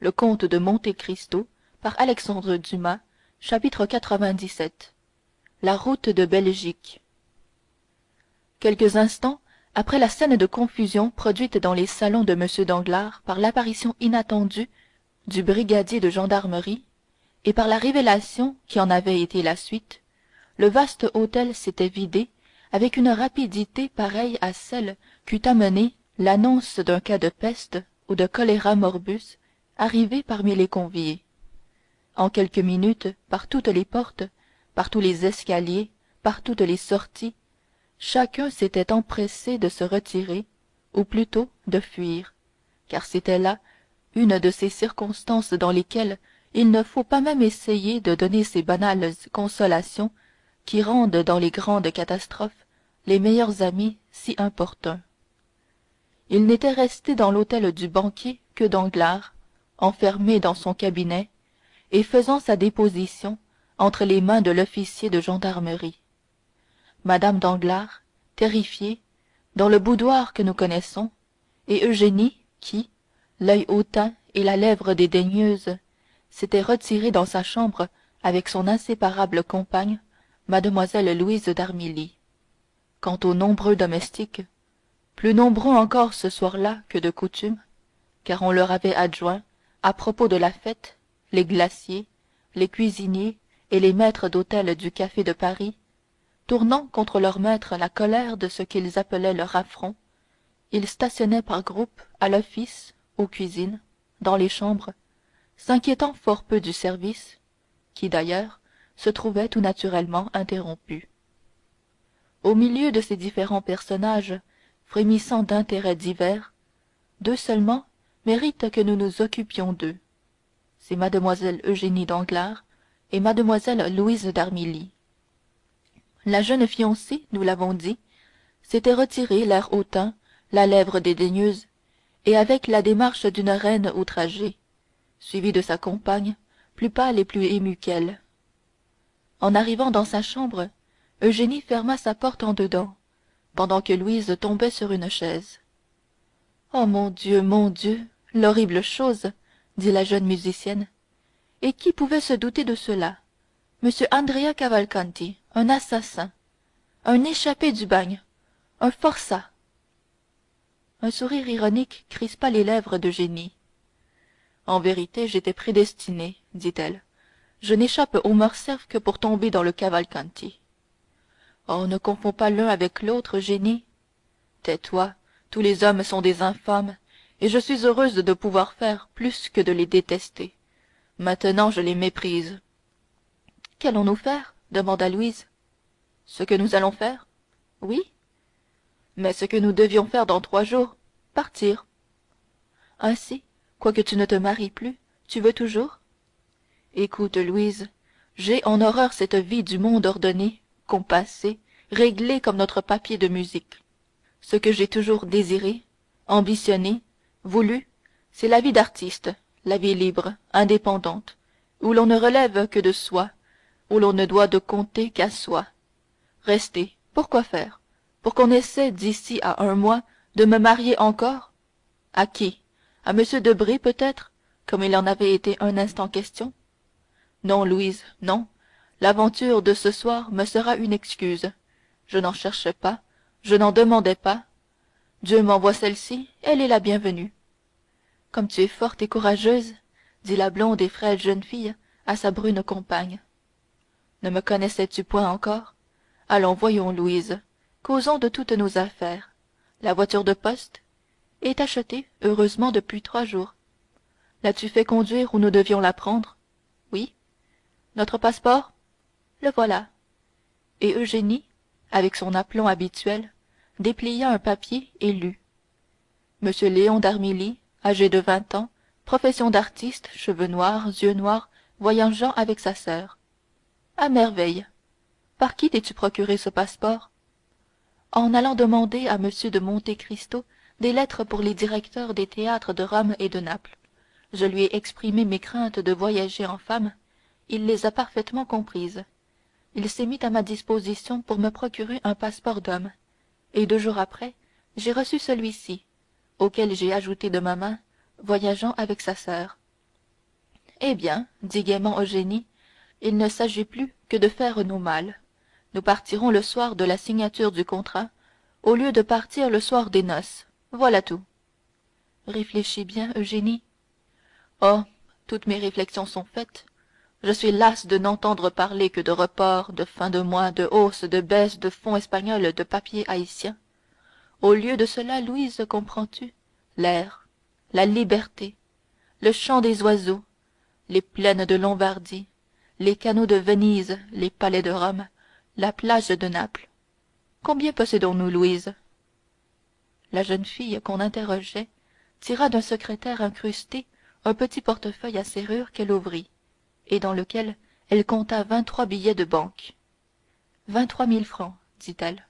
le comte de Monte-Cristo par Alexandre Dumas. Chapitre 97. La route de Belgique. Quelques instants après la scène de confusion produite dans les salons de M. danglars par l'apparition inattendue du brigadier de gendarmerie et par la révélation qui en avait été la suite, le vaste hôtel s'était vidé avec une rapidité pareille à celle qu'eût amenée l'annonce d'un cas de peste ou de choléra morbus arrivé parmi les conviés. En quelques minutes, par toutes les portes, par tous les escaliers, par toutes les sorties, chacun s'était empressé de se retirer, ou plutôt de fuir, car c'était là une de ces circonstances dans lesquelles il ne faut pas même essayer de donner ces banales consolations qui rendent dans les grandes catastrophes les meilleurs amis si importuns. Il n'était resté dans l'hôtel du banquier que danglars, enfermé dans son cabinet, et faisant sa déposition entre les mains de l'officier de gendarmerie. Mme danglars, terrifiée, dans le boudoir que nous connaissons, et Eugénie, qui, l'œil hautain et la lèvre dédaigneuse, s'était retirée dans sa chambre avec son inséparable compagne, mademoiselle Louise d'Armilly. Quant aux nombreux domestiques, plus nombreux encore ce soir-là que de coutume, car on leur avait adjoint, à propos de la fête, les glaciers, les cuisiniers et les maîtres d'hôtel du café de Paris, tournant contre leur maître la colère de ce qu'ils appelaient leur affront, ils stationnaient par groupes à l'office, aux cuisines, dans les chambres, s'inquiétant fort peu du service, qui d'ailleurs se trouvait tout naturellement interrompu. Au milieu de ces différents personnages frémissant d'intérêts divers, deux seulement méritent que nous nous occupions d'eux. C'est mademoiselle Eugénie danglars et mademoiselle Louise d'Armilly. La jeune fiancée, nous l'avons dit, s'était retirée l'air hautain, la lèvre dédaigneuse, et avec la démarche d'une reine outragée, suivie de sa compagne, plus pâle et plus émue qu'elle. En arrivant dans sa chambre, Eugénie ferma sa porte en dedans, pendant que Louise tombait sur une chaise. Oh mon Dieu, l'horrible chose, dit la jeune musicienne. Et qui pouvait se douter de cela? Monsieur Andrea Cavalcanti, un assassin, un échappé du bagne, un forçat. Un sourire ironique crispa les lèvres d'Eugénie. En vérité, j'étais prédestinée, dit-elle. Je n'échappe au morcerf que pour tomber dans le Cavalcanti. Oh, ne confonds pas l'un avec l'autre, Eugénie. Tais-toi, tous les hommes sont des infâmes, et je suis heureuse de pouvoir faire plus que de les détester. Maintenant, je les méprise. Qu'allons-nous faire? Demanda Louise. Ce que nous allons faire? Oui. Mais ce que nous devions faire dans 3 jours, partir. Ainsi, quoique tu ne te maries plus, tu veux toujours? Écoute, Louise, j'ai en horreur cette vie du monde ordonnée, compassée, réglée comme notre papier de musique. Ce que j'ai toujours désiré, ambitionné, voulu, c'est la vie d'artiste, la vie libre, indépendante, où l'on ne relève que de soi, où l'on ne doit de compter qu'à soi. Rester, pourquoi faire? Pour qu'on essaie d'ici à 1 mois de me marier encore? À qui? À M. Debray peut-être, comme il en avait été un instant question? Non, Louise, non. L'aventure de ce soir me sera une excuse. Je n'en cherchais pas, je n'en demandais pas. Dieu m'envoie celle-ci, elle est la bienvenue. Comme tu es forte et courageuse, dit la blonde et frêle jeune fille à sa brune compagne. Ne me connaissais-tu point encore? Allons, voyons, Louise, causons de toutes nos affaires. La voiture de poste est achetée, heureusement, depuis 3 jours. L'as-tu fait conduire où nous devions la prendre? Oui. Notre passeport? Le voilà. Et Eugénie, avec son aplomb habituel, déplia un papier et lut. Monsieur Léon d'Armilly, âgé de 20 ans, profession d'artiste, cheveux noirs, yeux noirs, voyageant avec sa sœur. À merveille. Par qui t'es-tu procuré ce passeport? En allant demander à monsieur de Monte-Cristo des lettres pour les directeurs des théâtres de Rome et de Naples. Je lui ai exprimé mes craintes de voyager en femme. Il les a parfaitement comprises. Il s'est mis à ma disposition pour me procurer un passeport d'homme. Et 2 jours après, j'ai reçu celui-ci, auquel j'ai ajouté de ma main, voyageant avec sa sœur. Eh bien, dit gaiement Eugénie, il ne s'agit plus que de faire nos malles. Nous partirons le soir de la signature du contrat, au lieu de partir le soir des noces. Voilà tout. Réfléchis bien, Eugénie. Oh, toutes mes réflexions sont faites. Je suis lasse de n'entendre parler que de report, de fin de mois, de hausse, de baisse, de fonds espagnols, de papier haïtien. Au lieu de cela, Louise, comprends-tu? L'air, la liberté, le chant des oiseaux, les plaines de Lombardie, les canaux de Venise, les palais de Rome, la plage de Naples. Combien possédons-nous, Louise? La jeune fille qu'on interrogeait tira d'un secrétaire incrusté un petit portefeuille à serrure qu'elle ouvrit, et dans lequel elle compta 23 billets de banque. 23 000 francs, dit-elle.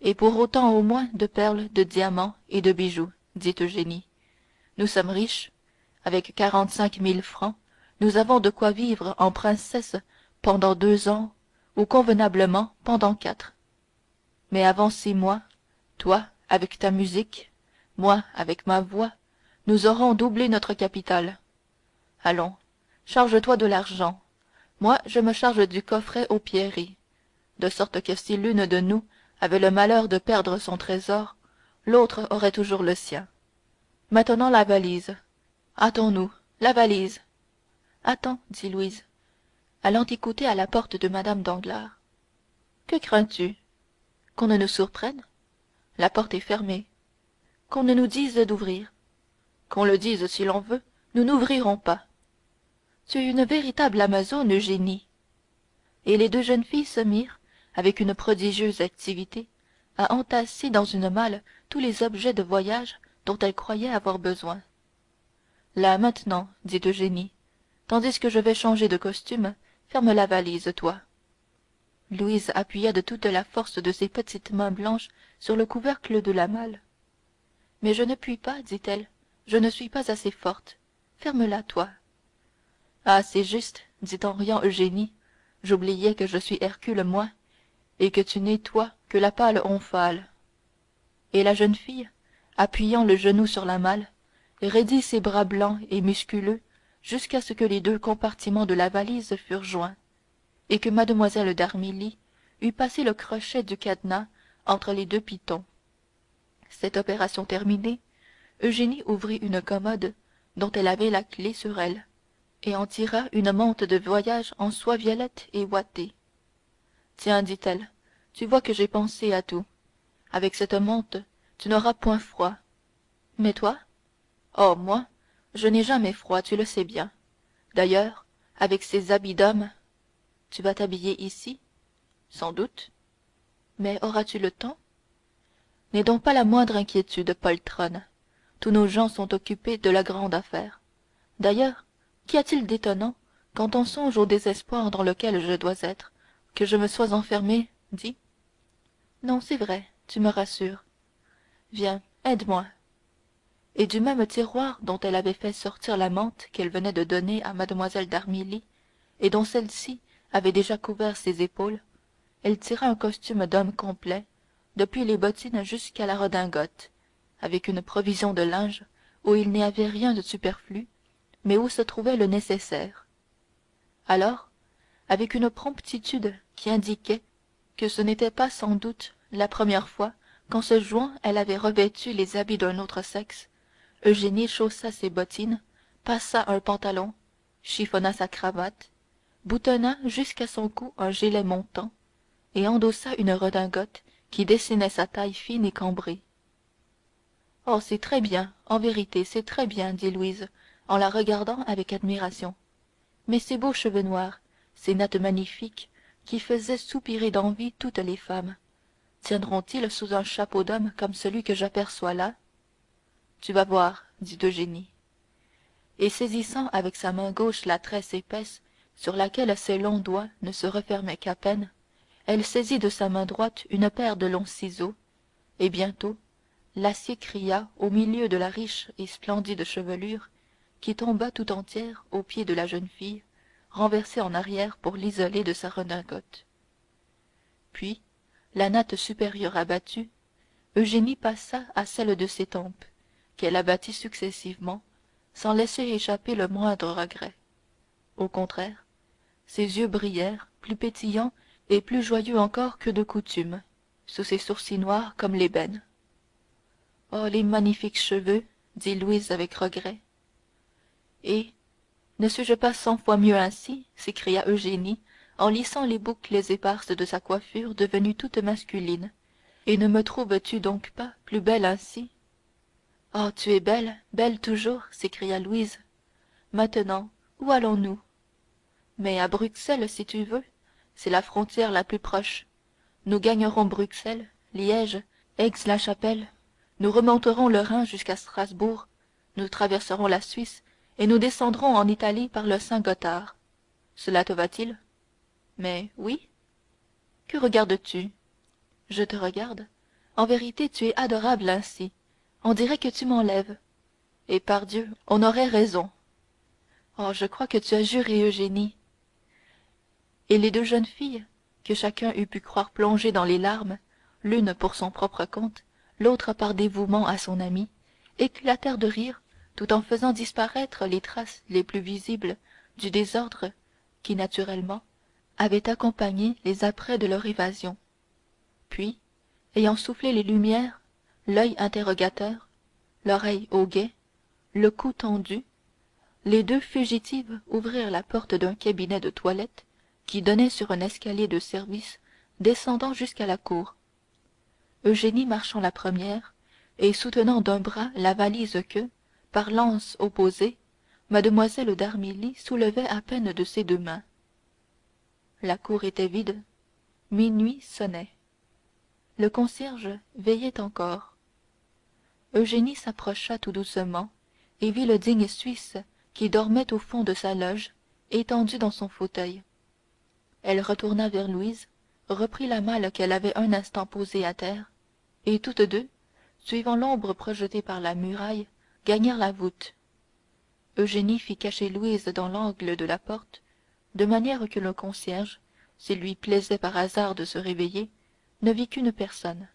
Et pour autant au moins de perles, de diamants et de bijoux, dit Eugénie. Nous sommes riches. Avec 45 000 francs, nous avons de quoi vivre en princesse pendant 2 ans, ou convenablement pendant 4. Mais avant 6 mois, toi avec ta musique, moi avec ma voix, nous aurons doublé notre capital. Allons, charge-toi de l'argent. Moi, je me charge du coffret aux pierreries, de sorte que si l'une de nous avait le malheur de perdre son trésor, l'autre aurait toujours le sien. Maintenant la valise. Hâtons-nous, la valise. Attends, dit Louise, allant écouter à la porte de Mme Danglars. Que crains-tu? Qu'on ne nous surprenne? La porte est fermée. Qu'on ne nous dise d'ouvrir? Qu'on le dise si l'on veut, nous n'ouvrirons pas. Tu es une véritable amazone, Eugénie. Et les deux jeunes filles se mirent, avec une prodigieuse activité, à entasser dans une malle tous les objets de voyage dont elles croyaient avoir besoin. Là maintenant, dit Eugénie, tandis que je vais changer de costume, ferme la valise, toi. Louise appuya de toute la force de ses petites mains blanches sur le couvercle de la malle. Mais je ne puis pas, dit-elle, je ne suis pas assez forte. Ferme-la, toi. Ah, c'est juste, dit en riant Eugénie, j'oubliais que je suis Hercule, moi, et que tu n'es, toi, que la pâle Omphale. Et la jeune fille, appuyant le genou sur la malle, raidit ses bras blancs et musculeux jusqu'à ce que les deux compartiments de la valise furent joints, et que Mlle d'Armilly eût passé le crochet du cadenas entre les deux pitons. Cette opération terminée, Eugénie ouvrit une commode dont elle avait la clef sur elle, et en tira une mante de voyage en soie violette et ouatée. Tiens, dit-elle, tu vois que j'ai pensé à tout. Avec cette mante, tu n'auras point froid. Mais toi? Oh, moi, je n'ai jamais froid, tu le sais bien. D'ailleurs, avec ces habits d'homme, tu vas t'habiller ici? Sans doute. Mais auras-tu le temps? N'aie donc pas la moindre inquiétude, poltronne. Tous nos gens sont occupés de la grande affaire. D'ailleurs, qu'y a-t-il d'étonnant, quand on songe au désespoir dans lequel je dois être, que je me sois enfermée, dis? Non, c'est vrai, tu me rassures. Viens, aide-moi. Et du même tiroir dont elle avait fait sortir la mante qu'elle venait de donner à Mlle d'Armilly, et dont celle-ci avait déjà couvert ses épaules, elle tira un costume d'homme complet, depuis les bottines jusqu'à la redingote, avec une provision de linge où il n'y avait rien de superflu, mais où se trouvait le nécessaire. Alors, avec une promptitude qui indiquait que ce n'était pas sans doute la première fois qu'en ce juin elle avait revêtu les habits d'un autre sexe, Eugénie chaussa ses bottines, passa un pantalon, chiffonna sa cravate, boutonna jusqu'à son cou un gilet montant, et endossa une redingote qui dessinait sa taille fine et cambrée. Oh, c'est très bien, en vérité, c'est très bien, dit Louise, en la regardant avec admiration. Mais ces beaux cheveux noirs, ces nattes magnifiques, qui faisaient soupirer d'envie toutes les femmes, tiendront-ils sous un chapeau d'homme comme celui que j'aperçois là? Tu vas voir, dit Eugénie. Et saisissant avec sa main gauche la tresse épaisse sur laquelle ses longs doigts ne se refermaient qu'à peine, elle saisit de sa main droite une paire de longs ciseaux, et bientôt l'acier cria au milieu de la riche et splendide chevelure qui tomba tout entière aux pieds de la jeune fille, renversée en arrière pour l'isoler de sa redingote. Puis, la natte supérieure abattue, Eugénie passa à celle de ses tempes, qu'elle abattit successivement, sans laisser échapper le moindre regret. Au contraire, ses yeux brillèrent, plus pétillants et plus joyeux encore que de coutume, sous ses sourcils noirs comme l'ébène. Oh, les magnifiques cheveux, dit Louise avec regret. Et ne suis-je pas 100 fois mieux ainsi s'écria Eugénie en lissant les boucles éparses de sa coiffure devenue toute masculine. Et ne me trouves-tu donc pas plus belle ainsi? Oh, tu es belle, belle toujours, s'écria Louise. Maintenant, où allons-nous? Mais à Bruxelles, si tu veux, c'est la frontière la plus proche. Nous gagnerons Bruxelles, Liège, Aix-la-Chapelle, nous remonterons le Rhin jusqu'à Strasbourg, nous traverserons la Suisse et nous descendrons en Italie par le Saint-Gothard. Cela te va-t-il? Mais oui. Que regardes-tu? Je te regarde. En vérité, tu es adorable ainsi. On dirait que tu m'enlèves. Et pardieu, on aurait raison. Oh, je crois que tu as juré, Eugénie. Et les deux jeunes filles, que chacun eût pu croire plongées dans les larmes, l'une pour son propre compte, l'autre par dévouement à son amie, éclatèrent de rire, tout en faisant disparaître les traces les plus visibles du désordre qui, naturellement, avait accompagné les apprêts de leur évasion. Puis, ayant soufflé les lumières, l'œil interrogateur, l'oreille au guet, le cou tendu, les deux fugitives ouvrirent la porte d'un cabinet de toilette qui donnait sur un escalier de service descendant jusqu'à la cour. Eugénie marchant la première et soutenant d'un bras la valise que, par l'anse opposée, Mademoiselle d'Armilly soulevait à peine de ses deux mains. La cour était vide, minuit sonnait. Le concierge veillait encore. Eugénie s'approcha tout doucement et vit le digne Suisse qui dormait au fond de sa loge, étendu dans son fauteuil. Elle retourna vers Louise, reprit la malle qu'elle avait un instant posée à terre, et toutes deux, suivant l'ombre projetée par la muraille, gagnèrent la voûte. Eugénie fit cacher Louise dans l'angle de la porte, de manière que le concierge, s'il lui plaisait par hasard de se réveiller, ne vît qu'une personne.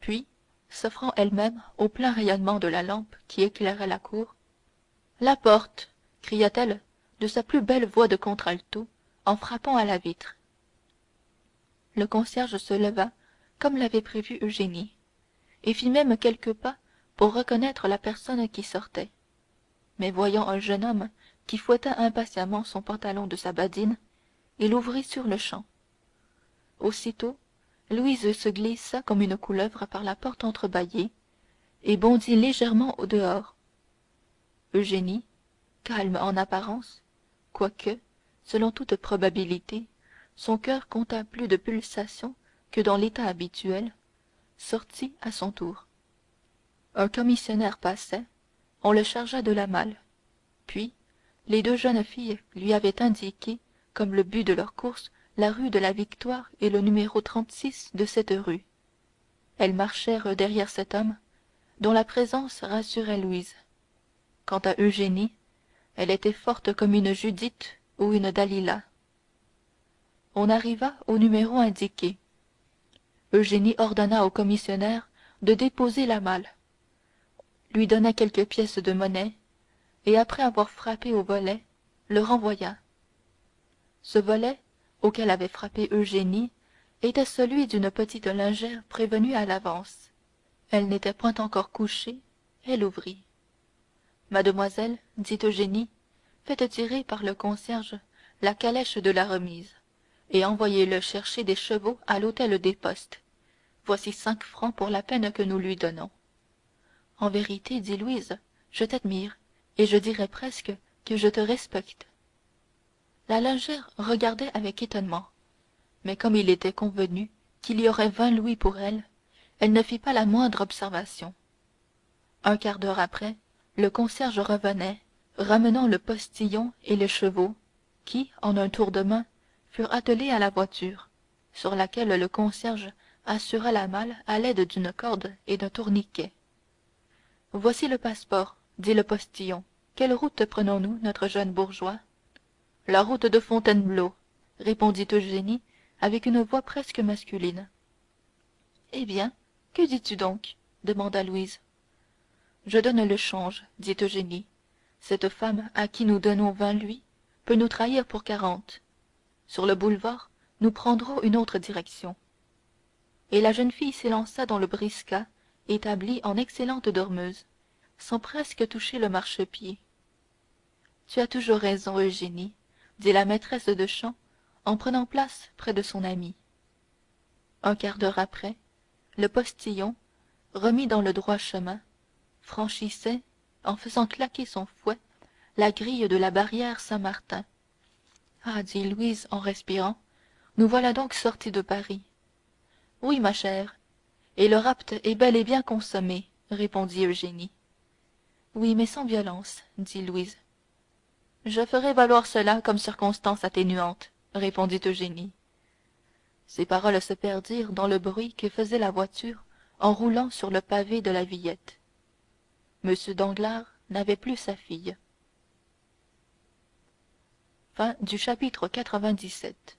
Puis, s'offrant elle-même au plein rayonnement de la lampe qui éclairait la cour, la porte! Cria-t-elle de sa plus belle voix de contralto en frappant à la vitre. Le concierge se leva comme l'avait prévu Eugénie, et fit même quelques pas pour reconnaître la personne qui sortait. Mais voyant un jeune homme qui fouettait impatiemment son pantalon de sa badine, il ouvrit sur-le-champ. Aussitôt, Louise se glissa comme une couleuvre par la porte entrebâillée et bondit légèrement au dehors. Eugénie, calme en apparence, quoique, selon toute probabilité, son cœur comptât plus de pulsations que dans l'état habituel, sortit à son tour. Un commissionnaire passait, on le chargea de la malle. Puis, les deux jeunes filles lui avaient indiqué, comme le but de leur course, la rue de la Victoire et le numéro 36 de cette rue. Elles marchèrent derrière cet homme, dont la présence rassurait Louise. Quant à Eugénie, elle était forte comme une Judith ou une Dalila. On arriva au numéro indiqué. Eugénie ordonna au commissionnaire de déposer la malle, lui donna quelques pièces de monnaie, et après avoir frappé au volet, le renvoya. Ce volet, auquel avait frappé Eugénie, était celui d'une petite lingère prévenue à l'avance. Elle n'était point encore couchée, elle ouvrit. Mademoiselle, dit Eugénie, faites tirer par le concierge la calèche de la remise, et envoyez-le chercher des chevaux à l'hôtel des postes. Voici 5 francs pour la peine que nous lui donnons. En vérité, dit Louise, je t'admire, et je dirais presque que je te respecte. La lingère regardait avec étonnement, mais comme il était convenu qu'il y aurait 20 louis pour elle, elle ne fit pas la moindre observation. Un quart d'heure après, le concierge revenait, ramenant le postillon et les chevaux, qui, en un tour de main, furent attelés à la voiture, sur laquelle le concierge assura la malle à l'aide d'une corde et d'un tourniquet. Voici le passeport, dit le postillon. Quelle route prenons-nous, notre jeune bourgeois? La route de Fontainebleau, répondit Eugénie avec une voix presque masculine. Eh bien, que dis-tu donc? demanda Louise. Je donne le change, dit Eugénie, Cette femme à qui nous donnons 20 louis peut nous trahir pour 40. Sur le boulevard, nous prendrons une autre direction. Et la jeune fille s'élança dans le briska établi en excellente dormeuse, sans presque toucher le marchepied. Tu as toujours raison, Eugénie, dit la maîtresse de chant en prenant place près de son amie. Un quart d'heure après, le postillon, remis dans le droit chemin, franchissait, en faisant claquer son fouet, la grille de la barrière Saint-Martin. Ah, dit Louise en respirant, nous voilà donc sortis de Paris. Oui, ma chère, et le rapt est bel et bien consommé, répondit Eugénie. Oui, mais sans violence, dit Louise. Je ferai valoir cela comme circonstance atténuante, répondit Eugénie. Ces paroles se perdirent dans le bruit que faisait la voiture en roulant sur le pavé de la Villette. M. Danglars n'avait plus sa fille. Chapitre 97.